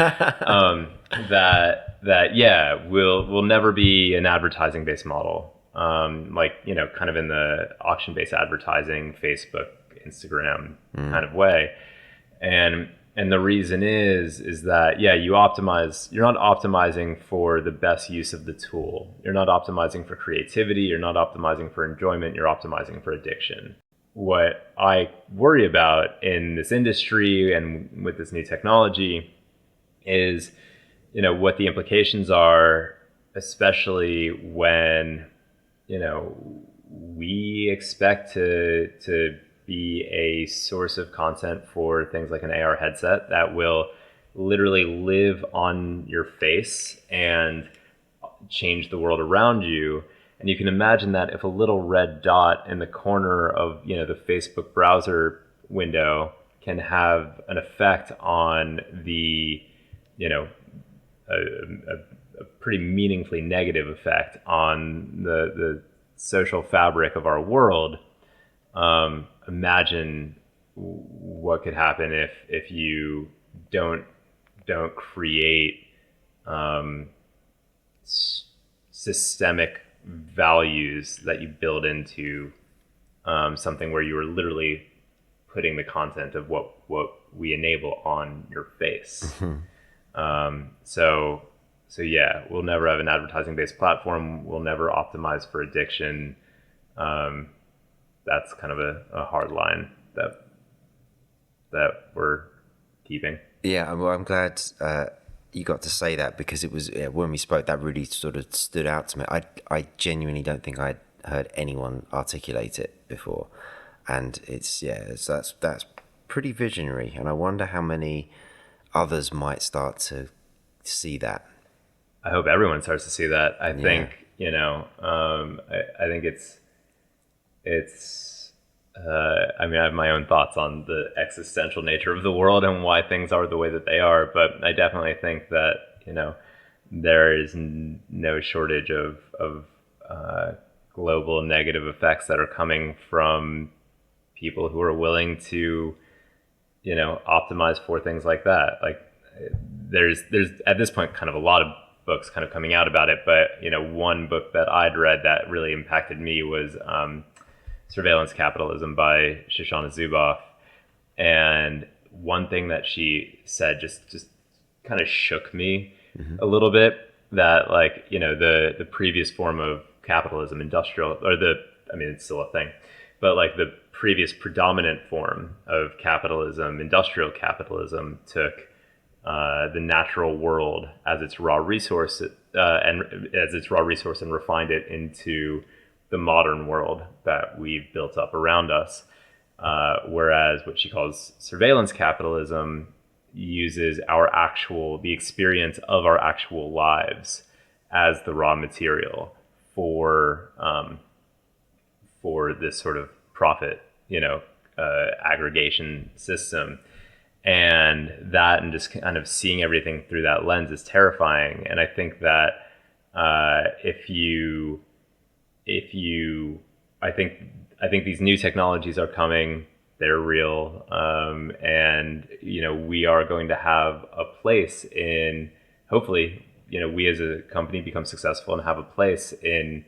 We'll never be an advertising based model. Kind of in the auction based advertising, Facebook, Instagram kind of way. And the reason is that, you're not optimizing for the best use of the tool. You're not optimizing for creativity. You're not optimizing for enjoyment. You're optimizing for addiction. What I worry about in this industry and with this new technology is, what the implications are, especially when, we expect to be a source of content for things like an AR headset that will literally live on your face and change the world around you. And you can imagine that if a little red dot in the corner of, the Facebook browser window can have an effect on the, a pretty meaningfully negative effect on the social fabric of our world. Imagine what could happen if you don't create systemic values that you build into something where you are literally putting the content of what we enable on your face. So we'll never have an advertising based platform. We'll never optimize for addiction. That's kind of a hard line that we're keeping. Yeah, well, I'm glad you got to say that, because it was when we spoke that really sort of stood out to me. I genuinely don't think I'd heard anyone articulate it before, and that's pretty visionary. And I wonder how many others might start to see that. I hope everyone starts to see that. I think I think it's. I have my own thoughts on the existential nature of the world and why things are the way that they are, but I definitely think that there is no shortage of global negative effects that are coming from people who are willing to optimize for things like that. Like there's at this point kind of a lot of books kind of coming out about it, but one book that I'd read that really impacted me was Surveillance Capitalism by Shoshana Zuboff. And one thing that she said just kind of shook me a little bit, that the previous form of capitalism, industrial, it's still a thing, but like the previous predominant form of capitalism, industrial capitalism, took the natural world as its raw resource and refined it into the modern world that we've built up around us. Whereas what she calls surveillance capitalism uses the experience of our actual lives as the raw material for this sort of profit, aggregation system. And just kind of seeing everything through that lens is terrifying. And I think that I think these new technologies are coming. They're real, and we are going to have a place in. Hopefully, we as a company become successful and have a place in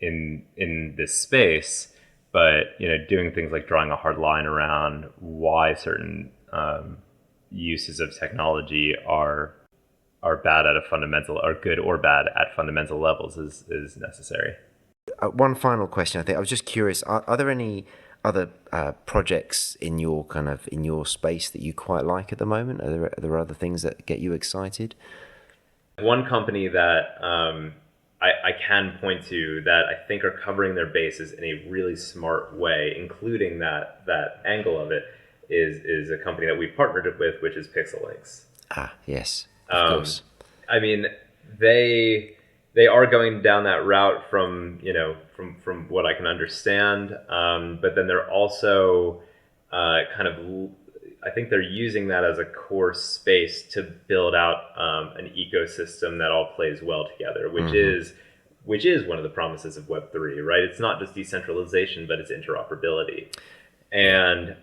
this space. But doing things like drawing a hard line around why certain uses of technology are bad at a fundamental, or good or bad at fundamental levels is necessary. One final question. I was just curious. Are there any other projects in your space that you quite like at the moment? Are there other things that get you excited? One company that I can point to that I think are covering their bases in a really smart way, including that angle of it, is a company that we partnered with, which is Pixel. Ah, yes, of course. I mean, they are going down that route from what I can understand, but then they're also I think they're using that as a core space to build out an ecosystem that all plays well together, which is one of the promises of Web3, right? It's not just decentralization, but it's interoperability, and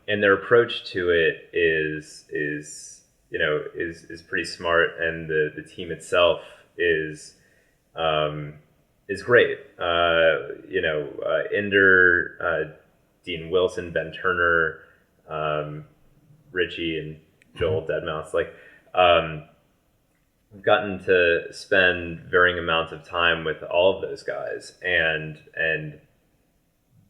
their approach to it is pretty smart, and the team itself is great. Inder, Dean Wilson, Ben Turner, Richie, and Joel Deadmau5. I've gotten to spend varying amounts of time with all of those guys, and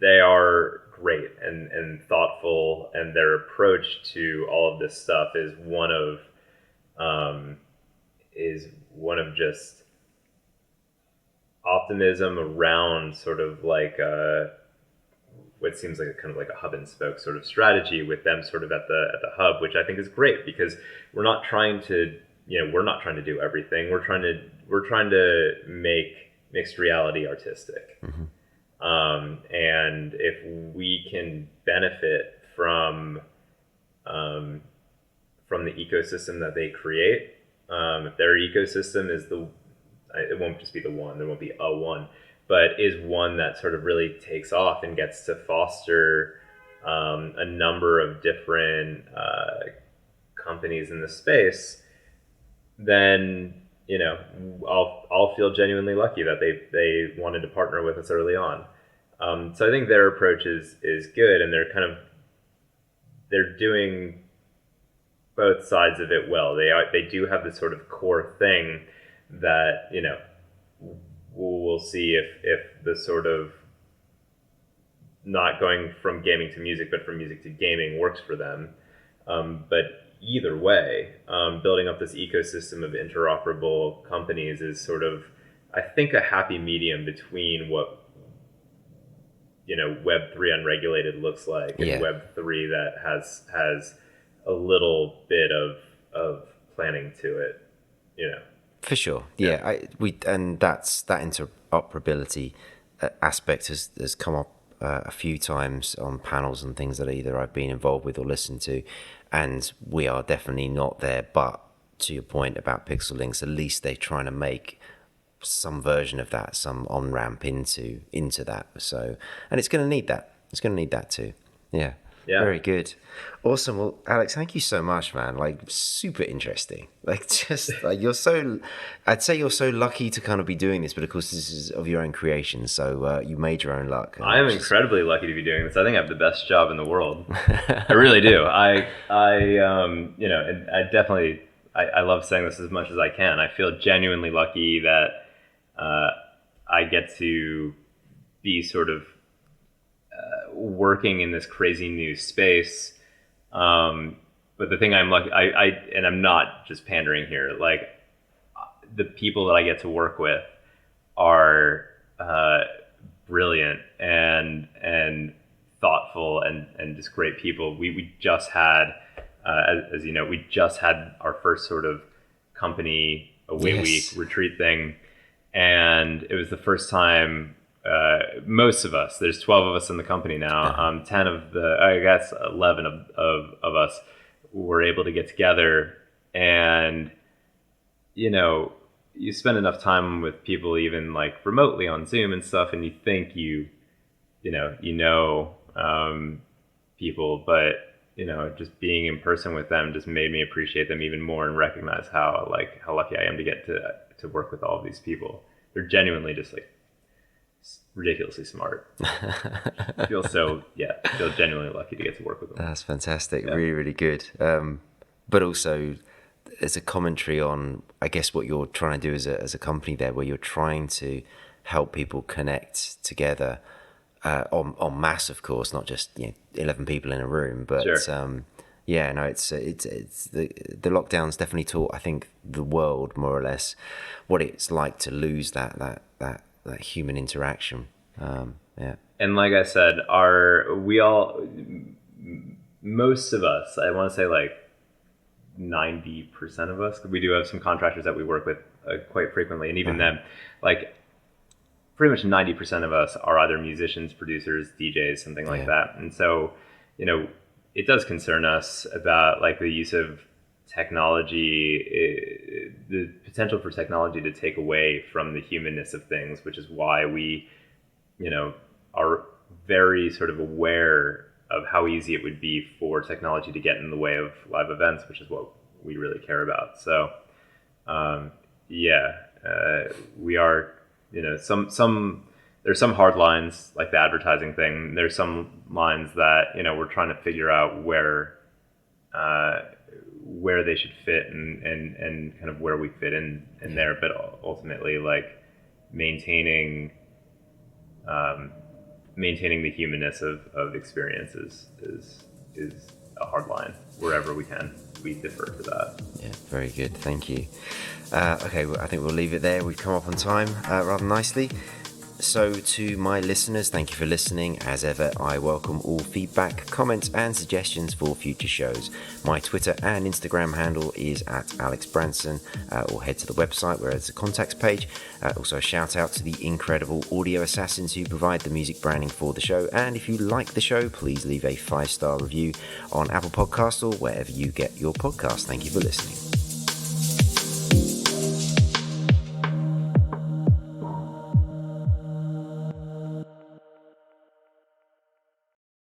they are great and thoughtful, and their approach to all of this stuff is one of just optimism around sort of like what seems like a hub and spoke sort of strategy, with them sort of at the hub, which I think is great, because we're not trying to do everything. We're trying to make mixed reality artistic. And if we can benefit from the ecosystem that they create, if their ecosystem is it won't just be the one, there won't be a one, but is one that sort of really takes off and gets to foster a number of different companies in the space, then I'll feel genuinely lucky that they wanted to partner with us early on. So I think their approach is good, and they're doing both sides of it well. They do have this sort of core thing that we'll see if the sort of not going from gaming to music, but from music to gaming works for them. But either way, building up this ecosystem of interoperable companies is sort of, I think, a happy medium between what Web3 unregulated looks like, and Web3 that has a little bit of planning to it. For sure, yeah. And that interoperability aspect has come up a few times on panels and things that either I've been involved with or listened to, and we are definitely not there. But to your point about Pixel, at least they're trying to make some version of that, some on ramp into that. So, and it's going to need that. It's going to need that too. Yeah. Yeah. Very good. Awesome. Well, Alex, thank you so much, man. Super interesting. I'd say you're so lucky to kind of be doing this, but of course this is of your own creation. So you made your own luck. I am incredibly lucky to be doing this. I think I have the best job in the world. I really do. I definitely, I love saying this as much as I can. I feel genuinely lucky that I get to be sort of working in this crazy new space, but the thing I'm lucky, and I'm not just pandering here, the people that I get to work with are brilliant and thoughtful and just great people. We just had, as you know, we just had our first sort of company away week retreat thing, and it was the first time most of us, there's 12 of us in the company now, 10 of the, I guess 11 of us were able to get together. And you spend enough time with people, even like remotely on Zoom and stuff, and you think you know people, but just being in person with them just made me appreciate them even more and recognize how lucky I am to get to work with all of these people. They're genuinely just like ridiculously smart. I feel genuinely lucky to get to work with them. That's fantastic. Yeah. Really, really good. But also, as a commentary on, I guess, what you're trying to do as a company there, where you're trying to help people connect together en masse, of course, not just 11 people in a room, but sure. It's the lockdown's definitely taught, I think, the world more or less what it's like to lose that human interaction. And like I said, most of us, I want to say like 90% of us, we do have some contractors that we work with quite frequently, and even then, like pretty much 90% of us are either musicians, producers, DJs, something like that. And so, it does concern us about like the use of technology, the potential for technology to take away from the humanness of things, which is why we, are very sort of aware of how easy it would be for technology to get in the way of live events, which is what we really care about. So, we are, there's some hard lines like the advertising thing. There's some lines that, we're trying to figure out where they should fit and kind of where we fit in there. But ultimately, like maintaining the humanness of experiences is a hard line. Wherever we can, we defer to that. Yeah, very good. Thank you. Okay, well, I think we'll leave it there. We've come up on time rather nicely. So to my listeners, thank you for listening. As ever, I welcome all feedback, comments and suggestions for future shows. My Twitter and Instagram handle is @AlexBranson, or head to the website where there's a contacts page. Also a shout out to the incredible audio assassins who provide the music branding for the show. And if you like the show, please leave a 5-star review on Apple Podcasts or wherever you get your podcast. Thank you for listening.